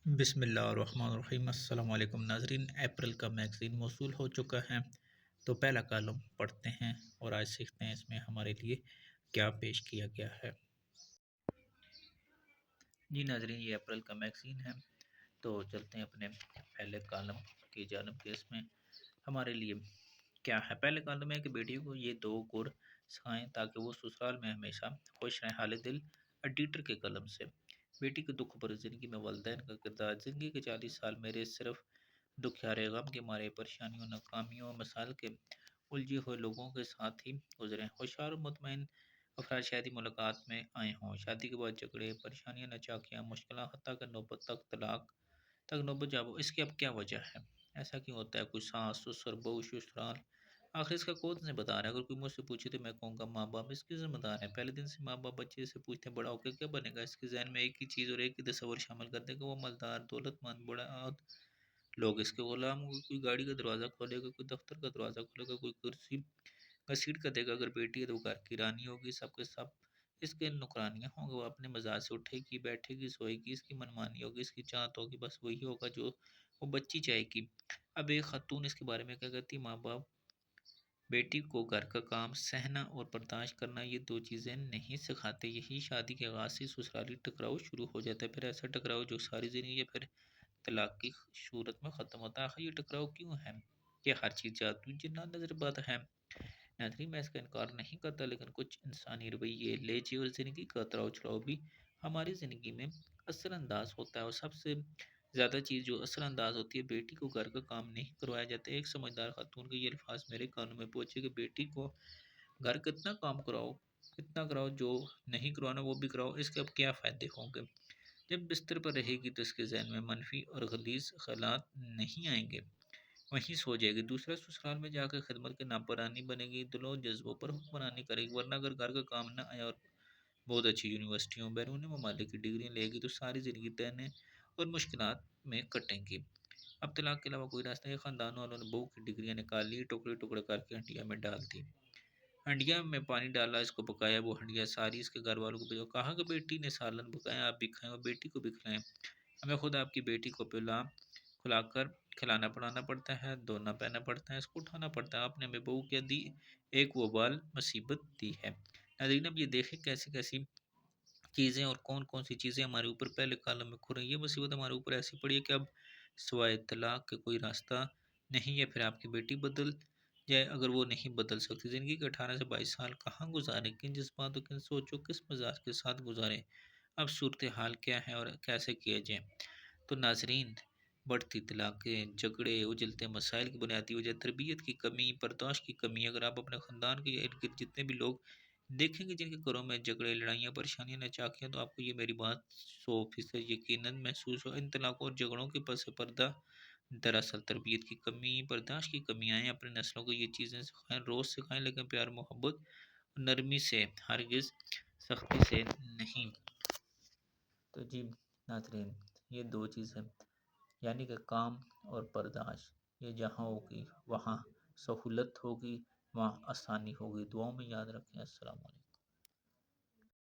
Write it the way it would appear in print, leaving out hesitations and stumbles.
بسم اللہ الرحمن الرحیم۔ السلام علیکم ناظرین، اپریل کا میگزین موصول ہو چکا ہے تو پہلا کالم پڑھتے ہیں اور آج سیکھتے ہیں اس میں ہمارے لیے کیا پیش کیا گیا ہے۔ جی ناظرین، یہ اپریل کا میگزین ہے تو چلتے ہیں اپنے پہلے کالم کی جانب کے اس میں ہمارے لیے کیا ہے۔ پہلے کالم ہے کہ بیٹیوں کو یہ دو گر سکھائیں تاکہ وہ سسرال میں ہمیشہ خوش رہیں۔ حال دل ایڈیٹر کے قلم سے۔ بیٹی کے دکھ پر زندگی میں والدین کا کردار۔ زندگی کے 40 سال میرے صرف دکھیارے غم کے مارے، پریشانیوں، ناکامیوں اور مسائل کے الجھے ہوئے لوگوں کے ساتھ ہی گزرے۔ ہوشیار و مطمئن افراد شادی ملاقات میں آئے ہوں، شادی کے بعد جھگڑے، پریشانیاں، ناچاکیاں، مشکلات، حتیٰ کہ نوبت تک طلاق تک نوبت جابو۔ اس کی اب کیا وجہ ہے؟ ایسا کیوں ہوتا ہے؟ کوئی ساس، سسر، بہو، سسرال، آخر اس کا کون ذمہ دار ہے؟ اگر کوئی مجھ سے پوچھے تو میں کہوں گا ماں باپ اس کے ذمہ دار ہیں۔ پہلے دن سے ماں باپ بچے سے پوچھتے ہیں بڑا ہو کے کیا بنے گا۔ اس کے ذہن میں ایک ہی چیز اور ایک ہی تصور شامل کرتے ہیں کہ وہ مالدار، دولت مند، بڑا لوگ اس کے غلام ہوں گے۔ کوئی گاڑی کا دروازہ کھولے گا، کوئی دفتر کا دروازہ کھولے گا، کوئی کرسی گھسیٹ کر دے گا۔ اگر بیٹی ہے تو وہ گھر کی رانی ہوگی، سب کے سب اس کے نوکرانیاں ہوں گے۔ وہ اپنے مزاج سے اٹھے گی، بیٹھے گی، سوئے گی، اس کی منمانی ہوگی، اس کی چاہت ہوگی، بس وہی ہوگا جو وہ بچی چاہے گی۔ اب ایک خاتون اس کے بارے میں کیا کہتی؟ ماں باپ بیٹی کو گھر کا کام سہنا اور برداشت کرنا یہ دو چیزیں نہیں سکھاتے۔ یہی شادی کے آغاز سے سسرالی ٹکراؤ شروع ہو جاتا ہے، پھر ایسا ٹکراؤ جو ساری زندگی یا پھر طلاق کی صورت میں ختم ہوتا ہے۔ آخر یہ ٹکراؤ کیوں ہے؟ یہ ہر چیز جادو جنات نظر بات ہے؟ ناظرین، میں اس کا انکار نہیں کرتا، لیکن کچھ انسانی رویے، لہجے اور زندگی کا اتراؤ چڑھاؤ بھی ہماری زندگی میں اثر انداز ہوتا ہے۔ اور سب سے زیادہ چیز جو اثر انداز ہوتی ہے، بیٹی کو گھر کا کام نہیں کروایا جاتا۔ ایک سمجھدار خاتون کے یہ الفاظ میرے کانوں میں پہنچے کہ بیٹی کو گھر کا اتنا کام کراؤ، اتنا کراؤ، جو نہیں کروانا وہ بھی کراؤ، اس کے اب کیا فائدے ہوں گے؟ جب بستر پر رہے گی تو اس کے ذہن میں منفی اور غلیظ خیالات نہیں آئیں گے، وہیں سو جائے گی۔ دوسرا، سسرال میں جا کے خدمت کے نام پر رانی بنے گی، دل و جذبوں پر حکمرانی کرے گی۔ ورنہ اگر گھر کا کام نہ آیا اور بہت اچھی یونیورسٹیوں، بیرون ممالک کی ڈگریاں لے گی تو ساری زندگی تہنے اور مشکلات میں کٹیں گی۔ اب طلاق کے علاوہ کوئی راستہ نہیں۔ خاندان والوں نے بہو کی ڈگریاں نکال لی، ٹکڑے ٹکڑے کر کے ہنڈیا میں ڈال دی، ہنڈیا میں پانی ڈالا، اس کو پکایا، وہ ہنڈیا ساری اس کے گھر والوں کو بھیجو، کہا کہ بیٹی نے سالن پکایا، آپ بھی کھائیں اور بیٹی کو بھی کھلائیں۔ ہمیں خود آپ کی بیٹی کو کھلا کر کھلانا پڑانا پڑتا ہے، دھونا پہننا پڑتا ہے، اس کو اٹھانا پڑتا ہے۔ آپ نے ہمیں بہو کیا دی؟ ایک وبال مصیبت دی ہے۔ ناظرین، اب یہ دیکھیں کیسی کیسی چیزیں اور کون کون سی چیزیں ہمارے اوپر پہلے کالم میں کھل رہی ہیں۔ یہ مصیبت ہمارے اوپر ایسی پڑی ہے کہ اب سوائے طلاق کے کوئی راستہ نہیں ہے۔ پھر آپ کی بیٹی بدل جائے، اگر وہ نہیں بدل سکتی۔ زندگی کے 18 سے 22 سال کہاں گزارے، کن جذباتوں، کن سوچوں، کس مزاج کے ساتھ گزارے؟ اب صورتحال کیا ہے اور کیسے کیا جائے؟ تو ناظرین، بڑھتی طلاقیں، جھگڑے، اجلتے مسائل کی بنیادی وجہ تربیت کی کمی، برداشت کی کمی۔ اگر آپ اپنے خاندان کے ارد گرد جتنے بھی لوگ دیکھیں گے جن کے گھروں میں جھگڑے، لڑائیاں، پریشانیاں، ناچاکیاں، تو آپ کو یہ میری بات 100% یقیناً محسوس ہو۔ ان طلاقوں اور جھگڑوں کے پس پردہ دراصل تربیت کی کمی، برداشت کی کمی آئیں۔ اپنے نسلوں کو یہ چیزیں سکھائیں، روز سکھائیں، لیکن پیار، محبت اور نرمی سے، ہرگز سختی سے نہیں۔ تو جی ناظرین، یہ دو چیزیں یعنی کہ کام اور برداشت، یہ جہاں ہوگی وہاں سہولت ہوگی، وہاں آسانی ہوگی۔ دعاؤں میں یاد رکھیں۔ السلام علیکم۔